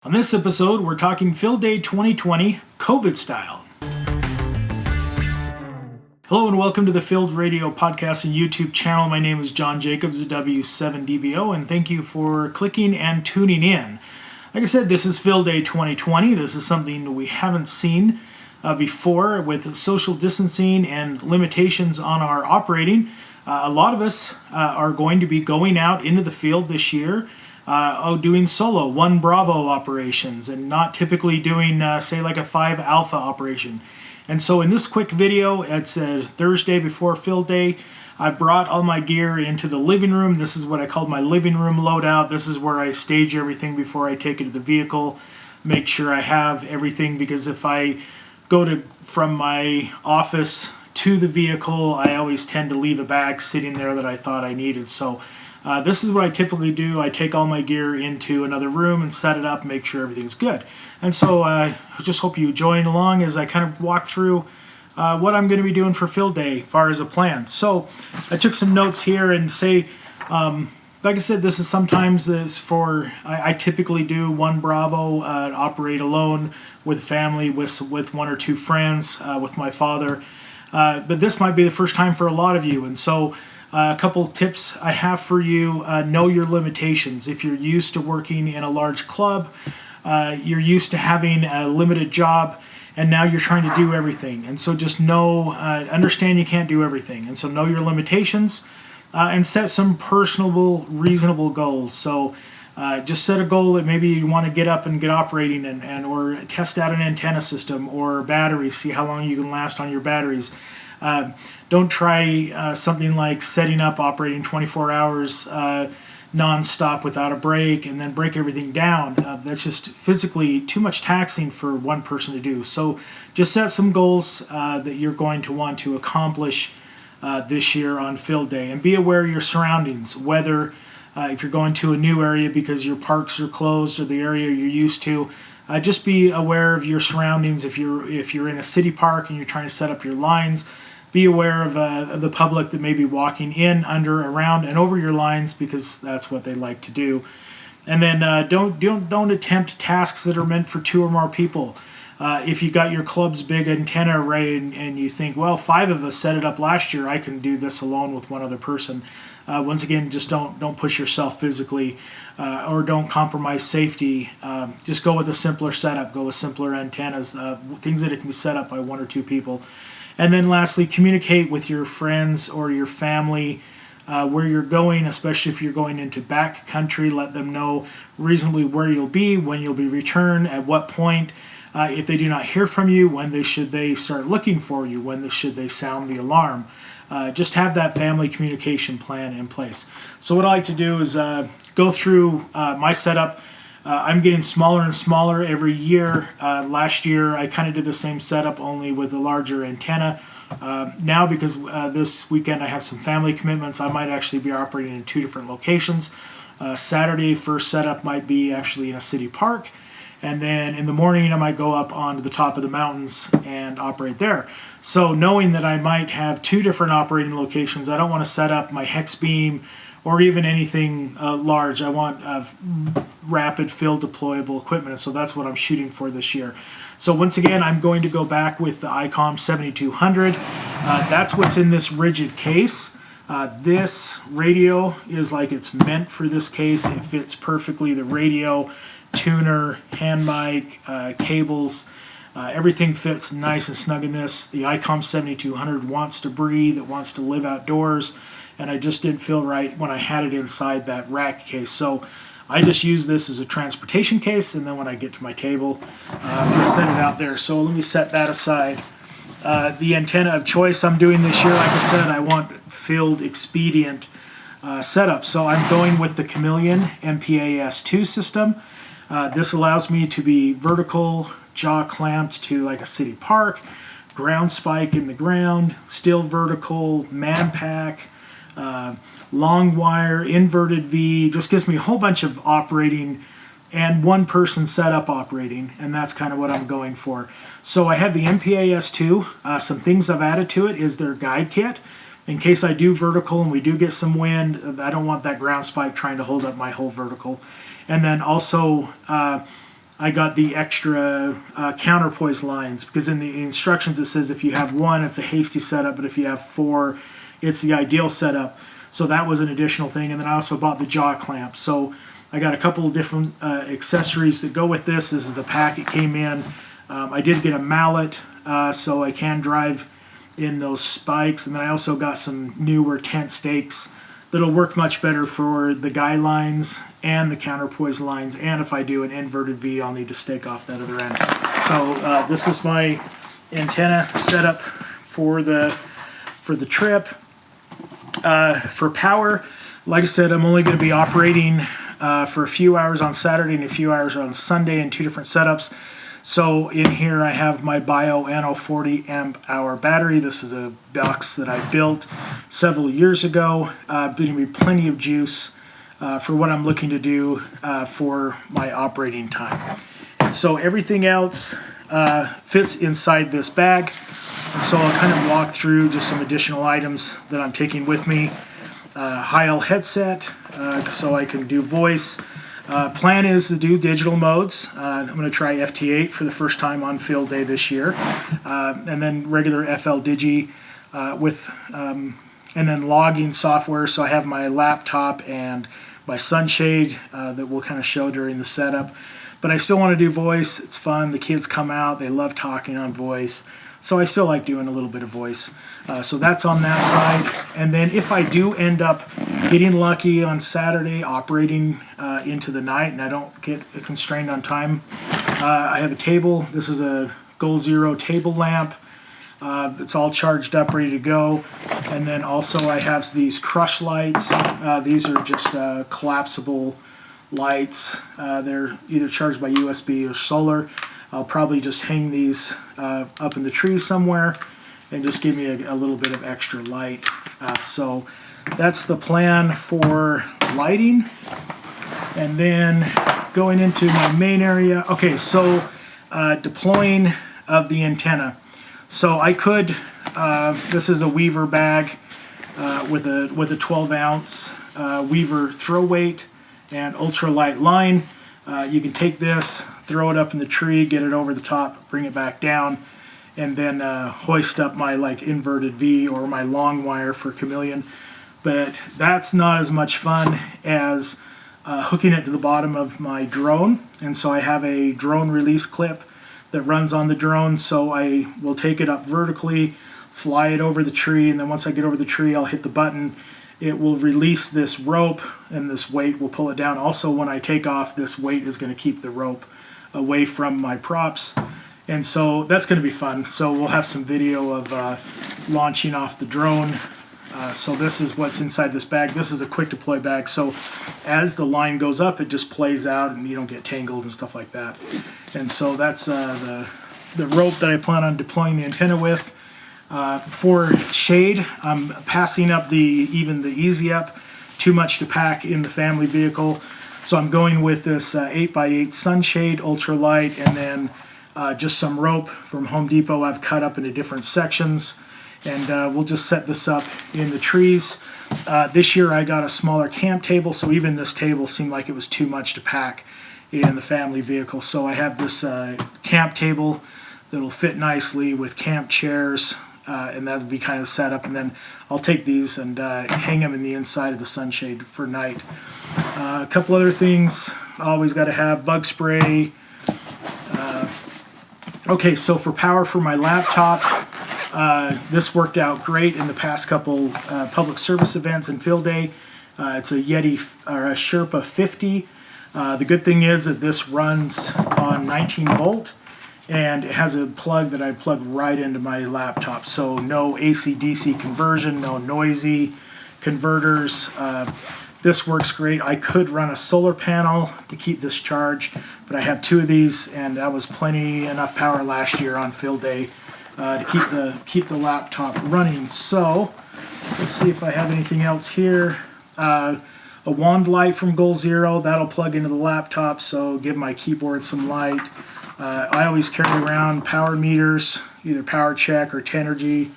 On this episode, we're talking Field Day 2020 COVID style. Hello and welcome to the Field Radio podcast and YouTube channel. My name is John Jacobs, W7DBO, and thank you for clicking and tuning in. Like I said, this is Field Day 2020. This is something we haven't seen before with social distancing and limitations on our operating. A lot of us are going to be going out into the field this year. Doing solo 1 Bravo operations and not typically doing say like a 5 Alpha operation. And so in this quick video, it's a Thursday before Field Day. I brought all my gear into the living room. This is what I called my living room loadout. This is where I stage everything before I take it to the vehicle, make sure I have everything, because if I go from my office to the vehicle, I always tend to leave a bag sitting there that I thought I needed. So this is what I typically do. I take all my gear into another room and set it up, make sure everything's good. And so I just hope you join along as I kind of walk through what I'm going to be doing for Field Day as far as a plan. So I took some notes here and say, like I said, this is sometimes I typically do 1 Bravo, operate alone with family, with 1 or 2 friends, with my father. But this might be the first time for a lot of you. And so a couple tips I have for you: know your limitations. If you're used to working in a large club, you're used to having a limited job, and now you're trying to do everything. And so just understand you can't do everything. And so know your limitations and set some personable, reasonable goals. So just set a goal that maybe you want to get up and get operating or test out an antenna system or battery, see how long you can last on your batteries. Don't try something like setting up operating 24 hours non-stop without a break and then break everything down. That's just physically too much taxing for one person to do. So just set some goals that you're going to want to accomplish this year on Field Day, and be aware of your surroundings, whether if you're going to a new area because your parks are closed or the area you're used to. Just be aware of your surroundings. If you're in a city park and you're trying to set up your lines, be aware of the public that may be walking in, under, around, and over your lines, because that's what they like to do. And then don't attempt tasks that are meant for 2 or more people. If you got your club's big antenna array and you think, well, 5 of us set it up last year, I can do this alone with 1 other person. Once again, just don't push yourself physically, or don't compromise safety. Just go with a simpler setup. Go with simpler antennas, things that it can be set up by 1 or 2 people. And then lastly, communicate with your friends or your family where you're going, especially if you're going into back country. Let them know reasonably where you'll be, when you'll be returned, at what point. If they do not hear from you, when should they start looking for you? When should they sound the alarm? Just have that family communication plan in place. So what I like to do is go through my setup. I'm getting smaller and smaller every year. Last year I kind of did the same setup, only with a larger antenna. Now, because this weekend I have some family commitments, I might actually be operating in 2 different locations. Saturday, first setup might be actually in a city park. And then in the morning, I might go up onto the top of the mountains and operate there. So knowing that I might have 2 different operating locations, I don't want to set up my hex beam or even anything large. I want rapid field deployable equipment. And so that's what I'm shooting for this year. So once again, I'm going to go back with the ICOM 7200. That's what's in this rigid case. This radio is like it's meant for this case. It fits perfectly. The radio, tuner, hand mic, cables, everything fits nice and snug in this. The ICOM 7200 wants to breathe, it wants to live outdoors, and I just didn't feel right when I had it inside that rack case. So I just use this as a transportation case, and then when I get to my table, just set it out there. So let me set that aside. The antenna of choice I'm doing this year, like I said, I want field expedient setup. So I'm going with the Chameleon MPAS2 system. This allows me to be vertical, jaw clamped to like a city park, ground spike in the ground, still vertical, man pack, long wire, inverted V. Just gives me a whole bunch of operating and 1 person setup operating, and that's kind of what I'm going for. So I have the MPAS2. Some things I've added to it is their guide kit. In case I do vertical and we do get some wind, I don't want that ground spike trying to hold up my whole vertical. And then also I got the extra counterpoise lines, because in the instructions it says if you have one, it's a hasty setup, but if you have four, it's the ideal setup. So that was an additional thing. And then I also bought the jaw clamp. So I got a couple of different accessories that go with this. This is the pack it came in. I did get a mallet, so I can drive in those spikes. And then I also got some newer tent stakes that'll work much better for the guy lines and the counterpoise lines. And if I do an inverted V, I'll need to stake off that other end. So this is my antenna setup for the trip. For power, like I said, I'm only going to be operating for a few hours on Saturday and a few hours on Sunday in two different setups. So in here I have my Bio Nano 40 amp hour battery. This is a box that I built several years ago. Going to be plenty of juice for what I'm looking to do for my operating time. And so everything else fits inside this bag. And so I'll kind of walk through just some additional items that I'm taking with me. Heil headset, so I can do voice. Plan is to do digital modes. I'm going to try FT8 for the first time on field day this year, and then regular FL Digi and then logging software. So I have my laptop and my sunshade that we'll kind of show during the setup. But I still want to do voice. It's fun. The kids come out. They love talking on voice. So I still like doing a little bit of voice. So that's on that side. And then if I do end up getting lucky on Saturday, operating into the night, and I don't get constrained on time, I have a table. This is a Goal Zero table lamp. It's all charged up, ready to go. And then also I have these crush lights. These are just collapsible lights. They're either charged by USB or solar. I'll probably just hang these up in the tree somewhere and just give me a little bit of extra light. So that's the plan for lighting. And then going into my main area. Okay, so deploying of the antenna. So I could, this is a Weaver bag with a 12 ounce Weaver throw weight and ultralight line. You can take this, throw it up in the tree, get it over the top, bring it back down, and then hoist up my inverted V or my long wire for Chameleon. But that's not as much fun as hooking it to the bottom of my drone. And so I have a drone release clip that runs on the drone. So I will take it up vertically, fly it over the tree, and then once I get over the tree, I'll hit the button. It will release this rope, and this weight will pull it down. Also, when I take off, this weight is going to keep the rope away from my props. And so that's going to be fun. So we'll have some video of launching off the drone. So this is what's inside this bag. This is a quick deploy bag. So as the line goes up, it just plays out and you don't get tangled and stuff like that. And so that's the rope that I plan on deploying the antenna with. For shade, I'm passing up even the Easy Up. Too much to pack in the family vehicle. So I'm going with this 8x8 sunshade, ultralight, and then just some rope from Home Depot I've cut up into different sections. And we'll just set this up in the trees. This year I got a smaller camp table, so even this table seemed like it was too much to pack in the family vehicle. So I have this camp table that'll fit nicely with camp chairs, and that'll be kind of set up. And then I'll take these and hang them in the inside of the sunshade for night. A couple other things, always got to have bug spray. Okay, so for power for my laptop, this worked out great in the past couple public service events and field day. It's a Yeti Sherpa 50. The good thing is that this runs on 19 volt and it has a plug that I plug right into my laptop. So no AC-DC conversion, no noisy converters. This works great. I could run a solar panel to keep this charged, but I have two of these and that was enough power last year on field day to keep the laptop running. So let's see if I have anything else here. A wand light from Goal Zero, that'll plug into the laptop, so give my keyboard some light. I always carry around power meters, either Power Check or Tenergy,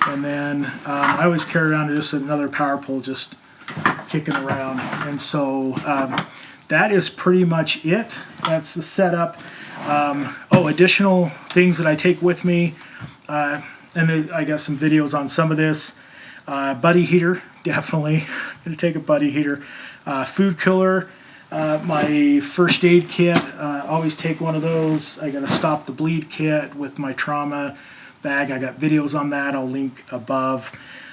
and then I always carry around just another power pole just kicking around. And so that is pretty much it. That's the setup. Additional things that I take with me, and then I got some videos on some of this. Buddy heater, definitely gonna take a buddy heater. Food cooler, my first aid kit, always take one of those. I got a stop the bleed kit with my trauma bag. I got videos on that, I'll link above.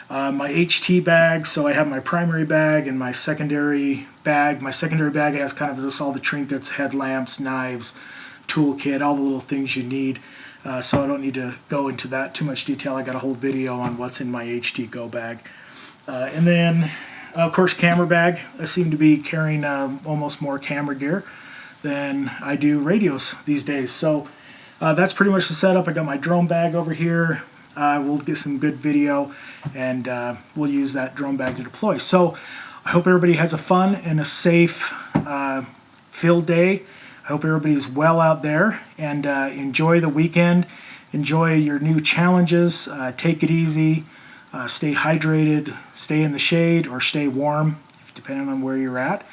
My HT bag, so I have my primary bag and my secondary bag. My secondary bag has kind of just all the trinkets, headlamps, knives, toolkit, all the little things you need. So I don't need to go into that too much detail. I got a whole video on what's in my HT go bag. And then, of course, camera bag. I seem to be carrying almost more camera gear than I do radios these days. So that's pretty much the setup. I got my drone bag over here. We'll get some good video, and we'll use that drone bag to deploy. So I hope everybody has a fun and a safe field day. I hope everybody's well out there, and enjoy the weekend. Enjoy your new challenges. Take it easy. Stay hydrated. Stay in the shade or stay warm, depending on where you're at.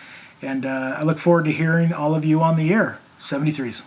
And I look forward to hearing all of you on the air. 73s.